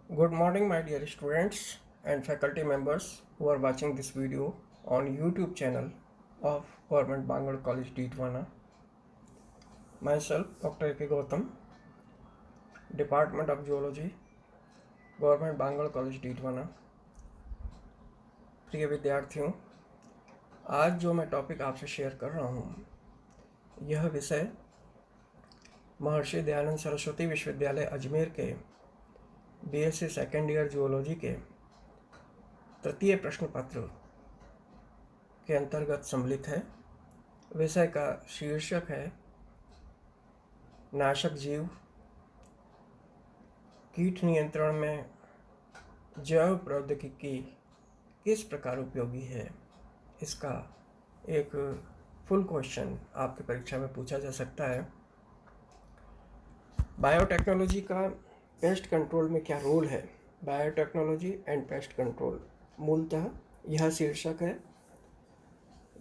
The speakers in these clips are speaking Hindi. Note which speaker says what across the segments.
Speaker 1: Good morning, my dear students and faculty members who are watching this video on YouTube channel of Government Bangalore College Deetwana. Myself, Dr. A.K. Gautam, Department of Zoology, Government Bangalore College Deetwana. प्रिय विद्यार्थियों, आज जो मैं टॉपिक आपसे शेयर कर रहा हूँ, यह विषय महर्षि दयानंद सरस्वती विश्वविद्यालय अजमेर के BSc सेकेंड ईयर जूलॉजी के तृतीय प्रश्न पत्र के अंतर्गत सम्मिलित है। विषय का शीर्षक है नाशक जीव, कीट नियंत्रण में जैव प्रौद्योगिकी किस प्रकार उपयोगी है। इसका एक फुल क्वेश्चन आपकी परीक्षा में पूछा जा सकता है। बायोटेक्नोलॉजी का पेस्ट कंट्रोल में क्या रोल है, बायोटेक्नोलॉजी एंड पेस्ट कंट्रोल, मूलतः यह शीर्षक है।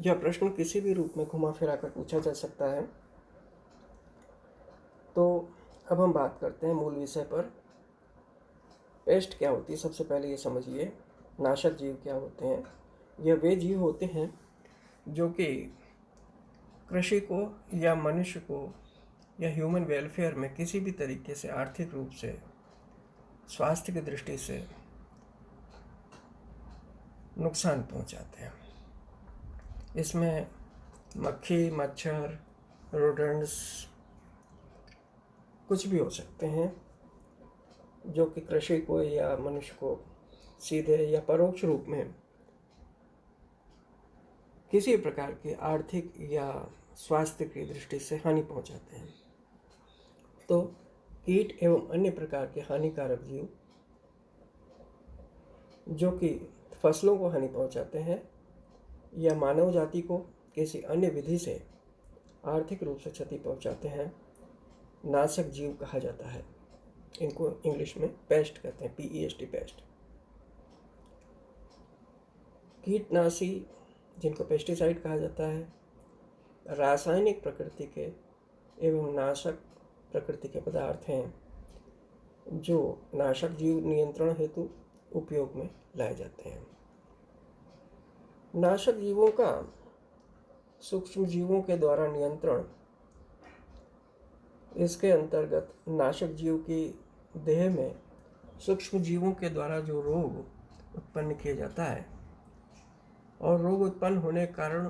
Speaker 1: यह प्रश्न किसी भी रूप में घुमा फिरा कर पूछा जा सकता है। तो अब हम बात करते हैं मूल विषय पर। पेस्ट क्या होती है, सबसे पहले ये समझिए। नाशक जीव क्या होते हैं? यह वे जीव होते हैं जो कि कृषि को या मनुष्य को या ह्यूमन वेलफेयर में किसी भी तरीके से आर्थिक रूप से, स्वास्थ्य की दृष्टि से नुकसान पहुंचाते हैं। इसमें मक्खी, मच्छर, रोडेंट्स कुछ भी हो सकते हैं जो कि कृषि को या मनुष्य को सीधे या परोक्ष रूप में किसी प्रकार की आर्थिक या स्वास्थ्य की दृष्टि से हानि पहुंचाते हैं। तो कीट एवं अन्य प्रकार के हानिकारक जीव जो कि फसलों को हानि पहुंचाते हैं या मानव जाति को किसी अन्य विधि से आर्थिक रूप से क्षति पहुंचाते हैं, नाशक जीव कहा जाता है। इनको इंग्लिश में पेस्ट कहते हैं, PEST, पेस्ट। कीटनाशी जिनको पेस्टिसाइड कहा जाता है, रासायनिक प्रकृति के एवं नाशक प्रकृति के पदार्थ हैं जो नाशक जीव नियंत्रण हेतु उपयोग में लाए जाते हैं। नाशक जीवों का सूक्ष्म जीवों के द्वारा नियंत्रण, इसके अंतर्गत नाशक जीव की देह में सूक्ष्म जीवों के द्वारा जो रोग उत्पन्न किया जाता है और रोग उत्पन्न होने के कारण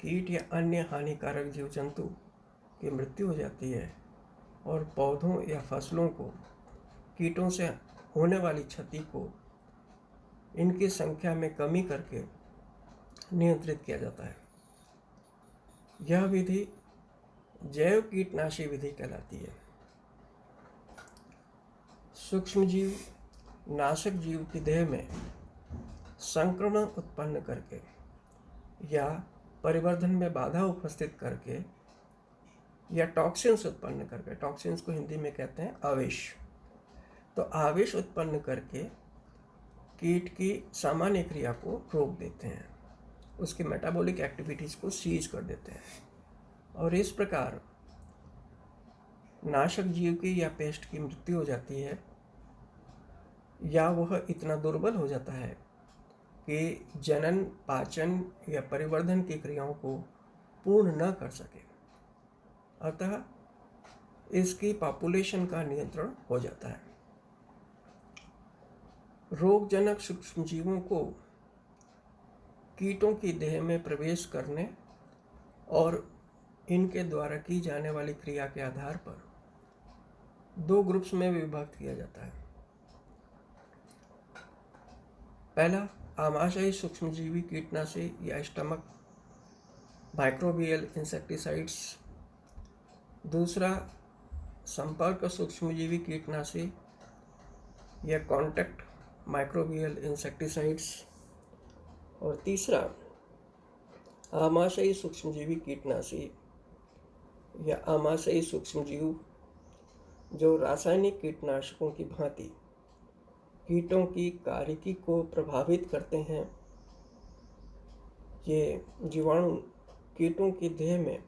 Speaker 1: कीट या अन्य हानिकारक जीव जंतु की मृत्यु हो जाती है और पौधों या फसलों को कीटों से होने वाली क्षति को इनकी संख्या में कमी करके नियंत्रित किया जाता है। यह विधि जैव कीटनाशी विधि कहलाती है। सूक्ष्म जीव नाशक जीव की देह में संक्रमण उत्पन्न करके या परिवर्धन में बाधा उपस्थित करके या टॉक्सिन्स उत्पन्न करके, टॉक्सिन्स को हिंदी में कहते हैं आवेश, तो आवेश उत्पन्न करके कीट की सामान्य क्रिया को रोक देते हैं, उसकी मेटाबॉलिक एक्टिविटीज़ को सीज कर देते हैं और इस प्रकार नाशक जीव की या पेस्ट की मृत्यु हो जाती है या वह इतना दुर्बल हो जाता है कि जनन, पाचन या परिवर्धन की क्रियाओं को पूर्ण न कर सके। अतः इसकी पॉपुलेशन का नियंत्रण हो जाता है। रोगजनक सूक्ष्म जीवों को कीटों की देह में प्रवेश करने और इनके द्वारा की जाने वाली क्रिया के आधार पर दो ग्रुप्स में विभक्त किया जाता है। पहला, आमाशयी सूक्ष्मजीवी कीटनाशी या स्टमक माइक्रोबियल इंसेक्टिसाइड्स। दूसरा, संपर्क सूक्ष्मजीवी कीटनाशी या कॉन्टैक्ट माइक्रोबियल इंसेक्टिसाइड्स। और तीसरा, आमाशयी सूक्ष्मजीवी कीटनाशी या आमाशयी सूक्ष्मजीव जो रासायनिक कीटनाशकों की भांति कीटों की कार्यकी को प्रभावित करते हैं। ये जीवाणु कीटों की देह में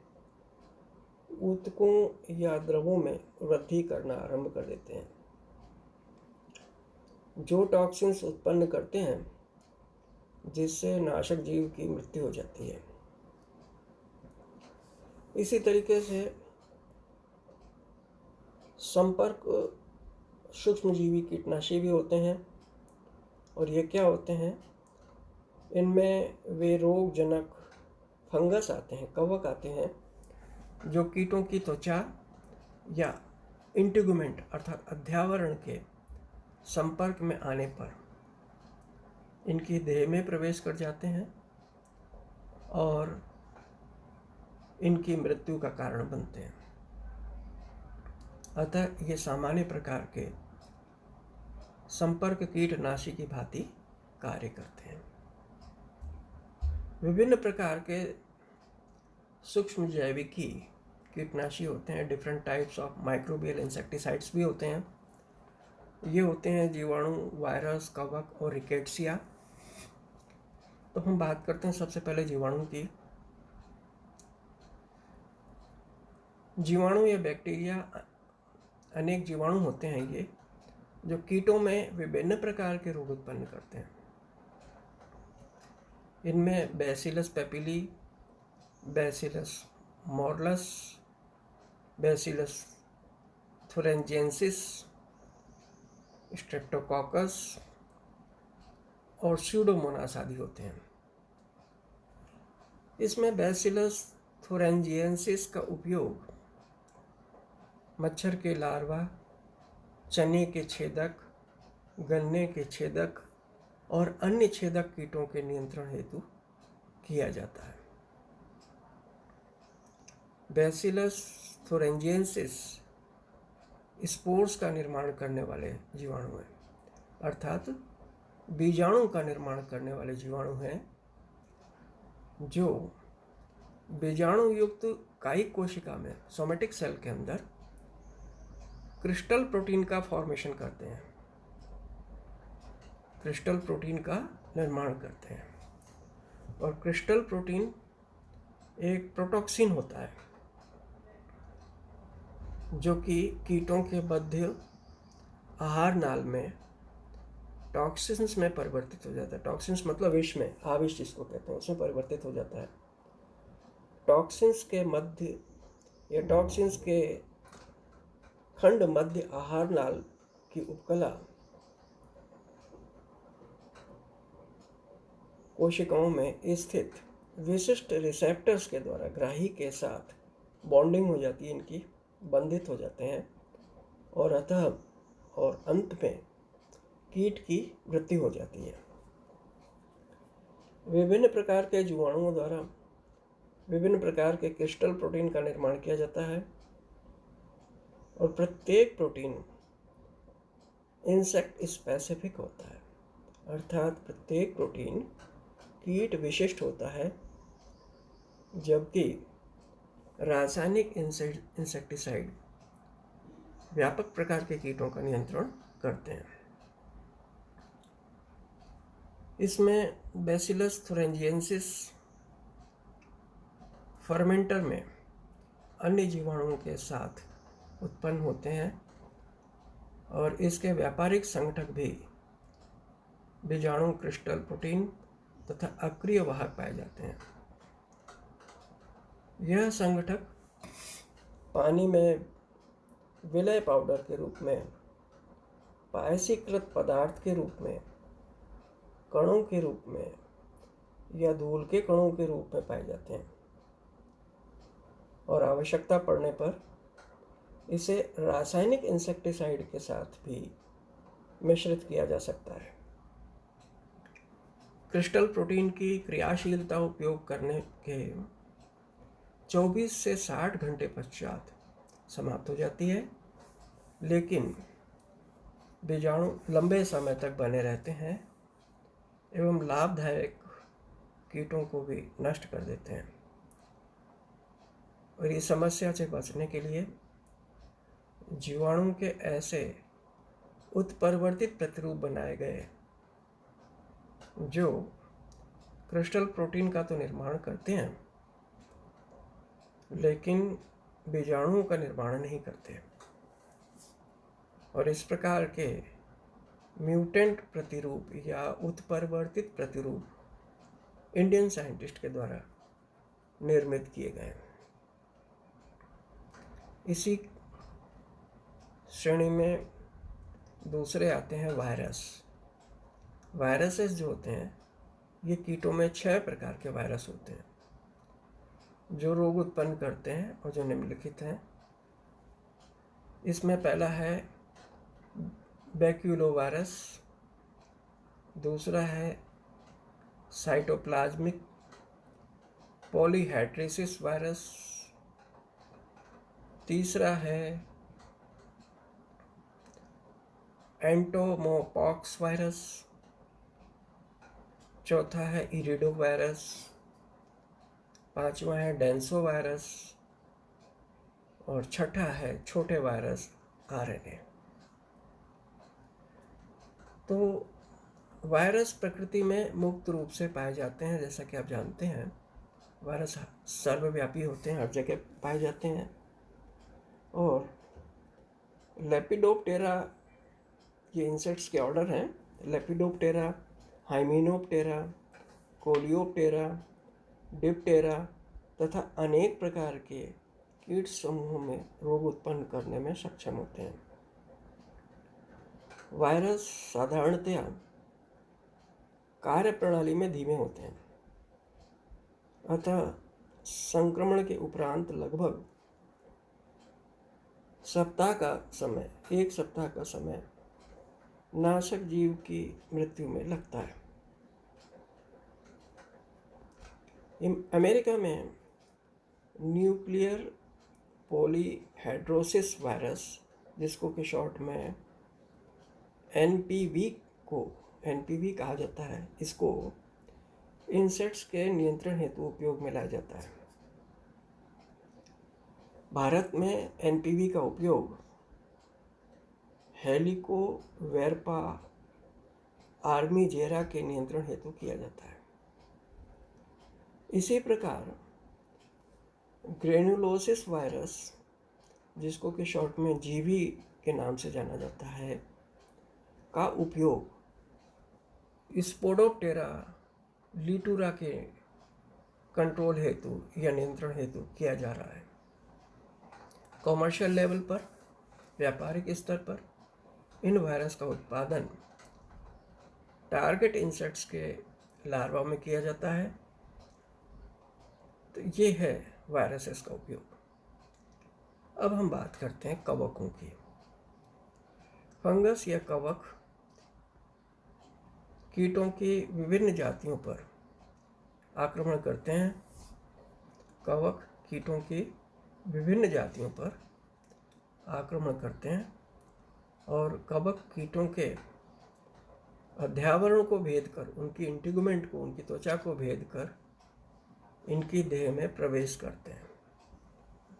Speaker 1: ऊतकों या द्रवों में वृद्धि करना आरंभ कर देते हैं। जो टॉक्सिन्स उत्पन्न करते हैं जिससे नाशक जीव की मृत्यु हो जाती है। इसी तरीके से संपर्क सूक्ष्मजीवी कीटनाशी भी होते हैं। और ये क्या होते हैं? इनमें वे रोगजनक फंगस आते हैं, कवक आते हैं, जो कीटों की त्वचा या इंटीगुमेंट अर्थात अध्यावरण के संपर्क में आने पर इनकी देह में प्रवेश कर जाते हैं और इनकी मृत्यु का कारण बनते हैं। अतः ये सामान्य प्रकार के संपर्क कीटनाशी की भांति कार्य करते हैं। विभिन्न प्रकार के सूक्ष्म जैविकी कीटनाशी होते हैं। Different types of microbial insecticides भी होते हैं। ये होते हैं जीवाणु, वायरस, कवक और रिकेट्सिया। तो हम बात करते हैं सबसे पहले जीवाणु की। जीवाणु या बैक्टीरिया अनेक जीवाणु होते हैं ये, जो कीटों में विभिन्न प्रकार के रोग उत्पन्न करते हैं। इनमें बैसिलस पेपिली, बैसिलस मोरलस, बैसिलस थुरेंजिएंसिस, स्ट्रेप्टोकोकस और स्यूडोमोनास आदि होते हैं। इसमें बैसिलस थुरेंजिएंसिस का उपयोग मच्छर के लार्वा, चने के छेदक, गन्ने के छेदक और अन्य छेदक कीटों के नियंत्रण हेतु किया जाता है। बैसिलस थुरेंजिएंसिस स्पोर्स का निर्माण करने वाले जीवाणु हैं, अर्थात बीजाणु का निर्माण करने वाले जीवाणु हैं, जो बीजाणु युक्त कायिक कोशिका में सोमेटिक सेल के अंदर क्रिस्टल प्रोटीन का फॉर्मेशन करते हैं, क्रिस्टल प्रोटीन का निर्माण करते हैं। और क्रिस्टल प्रोटीन एक प्रोटॉक्सिन होता है, जो कि कीटों के मध्य आहार नाल में टॉक्सिन्स में परिवर्तित हो जाता है। टॉक्सिन्स मतलब विष में, आविष जिसको कहते हैं, उसमें परिवर्तित हो जाता है। टॉक्सिन्स के मध्य या टॉक्सिन्स के खंड मध्य आहार नाल की उपकला कोशिकाओं में स्थित विशिष्ट रिसेप्टर्स के द्वारा ग्राही के साथ बॉन्डिंग हो जाती है, इनकी बंधित हो जाते हैं और अंत में कीट की मृत्यु हो जाती है। विभिन्न प्रकार के जीवाणुओं द्वारा विभिन्न प्रकार के क्रिस्टल प्रोटीन का निर्माण किया जाता है और प्रत्येक प्रोटीन इंसेक्ट स्पेसिफिक होता है, अर्थात प्रत्येक प्रोटीन कीट विशिष्ट होता है, जबकि रासायनिक इंसेक्टिसाइड व्यापक प्रकार के कीटों का नियंत्रण करते हैं। इसमें बैसिलस थुरेंजिएंसिस फर्मेंटर में अन्य जीवाणुओं के साथ उत्पन्न होते हैं और इसके व्यापारिक संगठक भी बीजाणु, क्रिस्टल प्रोटीन तथा अक्रिय वाहक पाए जाते हैं। यह संगठक पानी में विलय पाउडर के रूप में, पायसीकृत पदार्थ के रूप में, कणों के रूप में या धूल के कणों के रूप में पाए जाते हैं और आवश्यकता पड़ने पर इसे रासायनिक इंसेक्टिसाइड के साथ भी मिश्रित किया जा सकता है। क्रिस्टल प्रोटीन की क्रियाशीलता उपयोग करने के 24 से 60 घंटे पश्चात समाप्त हो जाती है, लेकिन बीजाणु लंबे समय तक बने रहते हैं एवं लाभदायक कीटों को भी नष्ट कर देते हैं। और इस समस्या से बचने के लिए जीवाणु के ऐसे उत्परिवर्तित प्रतिरूप बनाए गए जो क्रिस्टल प्रोटीन का तो निर्माण करते हैं, लेकिन बीजाणुओं का निर्माण नहीं करते। और इस प्रकार के म्यूटेंट प्रतिरूप या उत्परिवर्तित प्रतिरूप इंडियन साइंटिस्ट के द्वारा निर्मित किए गए। इसी श्रेणी में दूसरे आते हैं वायरस। वायरसेस जो होते हैं ये कीटों में 6 प्रकार के वायरस होते हैं जो रोग उत्पन्न करते हैं और जो निम्नलिखित हैं। इसमें पहला है बैक्यूलोवायरस, दूसरा है साइटोप्लाज्मिक पॉलीहेड्रेसिस वायरस, तीसरा है एंटोमोपॉक्स वायरस, चौथा है इरिडो वायरस, पांचवा है डेंसो वायरस और छठा है छोटे वायरस आरएनए। तो वायरस प्रकृति में मुक्त रूप से पाए जाते हैं। जैसा कि आप जानते हैं वायरस सर्वव्यापी होते हैं, हर जगह पाए जाते हैं। और लेपिडोप्टेरा ये इंसेक्ट्स के ऑर्डर हैं। लेपिडोप्टेरा, हाइमेनोप्टेरा, कोलियोप्टेरा, डिप्टेरा तथा अनेक प्रकार के कीट समूहों में रोग उत्पन्न करने में सक्षम होते हैं। वायरस साधारणतया कार्य प्रणाली में धीमे होते हैं, अतः संक्रमण के उपरांत लगभग एक सप्ताह का समय नाशक जीव की मृत्यु में लगता है। अमेरिका में न्यूक्लियर पॉलीहेड्रोसिस वायरस, जिसको कि शॉर्ट में एनपीवी कहा जाता है, इसको इंसेक्ट्स के नियंत्रण हेतु उपयोग में लाया जाता है। भारत में एनपीवी का उपयोग हेलिकोवेरपा आर्मीजेरा के नियंत्रण हेतु किया जाता है। इसी प्रकार ग्रेनुलोसिस वायरस, जिसको कि शॉर्ट में जीवी के नाम से जाना जाता है, का उपयोग स्पोडोप्टेरा लीटूरा के कंट्रोल हेतु या नियंत्रण हेतु किया जा रहा है। कॉमर्शियल लेवल पर, व्यापारिक स्तर पर इन वायरस का उत्पादन टारगेट इंसेक्ट्स के लार्वा में किया जाता है। तो ये है वायरसेस का उपयोग। अब हम बात करते हैं कवकों की। फंगस या कवक कीटों की विभिन्न जातियों पर आक्रमण करते हैं। कवक कीटों की विभिन्न जातियों पर आक्रमण करते हैं और कवक कीटों के अध्यावरण को भेद कर, उनकी इंटीगुमेंट को, उनकी त्वचा को भेद कर इनकी देह में प्रवेश करते हैं।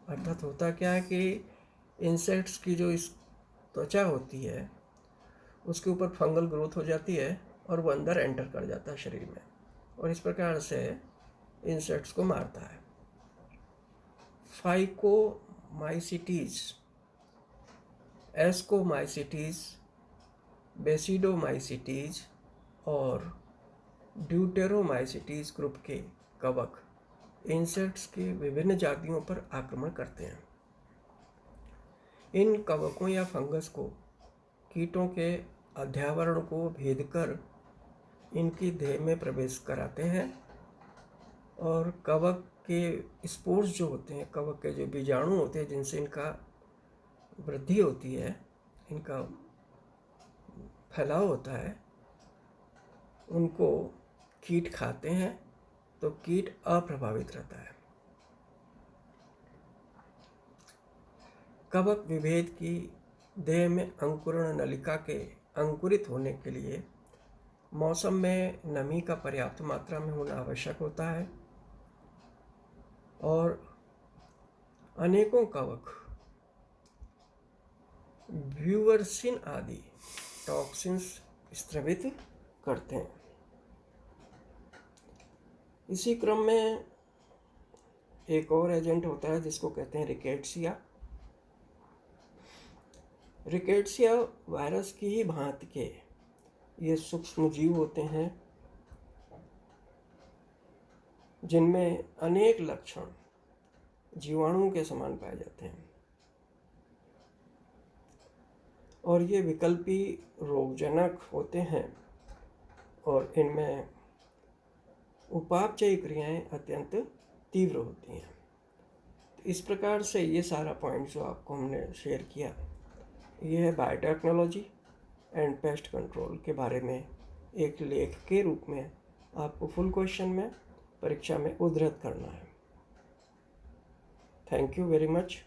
Speaker 1: अर्थात होता क्या है कि इंसेक्ट्स की जो इस त्वचा होती है उसके ऊपर फंगल ग्रोथ हो जाती है और वो अंदर एंटर कर जाता है शरीर में और इस प्रकार से इंसेक्ट्स को मारता है। फाइकोमाइसिटीज, एस्कोमाइसिटीज, बेसिडोमाइसिटीज और ड्यूटेरोमाइसिटीज ग्रुप के कवक इंसेक्ट्स की विभिन्न जातियों पर आक्रमण करते हैं। इन कवकों या फंगस को कीटों के अध्यावरण को भेद कर इनकी देह में प्रवेश कराते हैं और कवक के स्पोर्स जो होते हैं, कवक के जो बीजाणु होते हैं जिनसे इनका वृद्धि होती है, इनका फैलाव होता है, उनको कीट खाते हैं तो कीट अप्रभावित रहता है। कवक विभेद की देह में अंकुरण नलिका के अंकुरित होने के लिए मौसम में नमी का पर्याप्त मात्रा में होना आवश्यक होता है और अनेकों कवक ब्यूवर्सिन आदि टॉक्सिन्स स्रावित करते हैं। इसी क्रम में एक और एजेंट होता है जिसको कहते हैं रिकेट्सिया। रिकेट्सिया वायरस की ही भांति के ये सूक्ष्म जीव होते हैं जिनमें अनेक लक्षण जीवाणुओं के समान पाए जाते हैं और ये विकल्पी रोगजनक होते हैं और इनमें उपापचयी क्रियाएं अत्यंत तीव्र होती हैं। इस प्रकार से ये सारा पॉइंट जो आपको हमने शेयर किया, ये है बायोटेक्नोलॉजी एंड पेस्ट कंट्रोल के बारे में एक लेख के रूप में आपको फुल क्वेश्चन में परीक्षा में उद्धृत करना है। Thank you very much.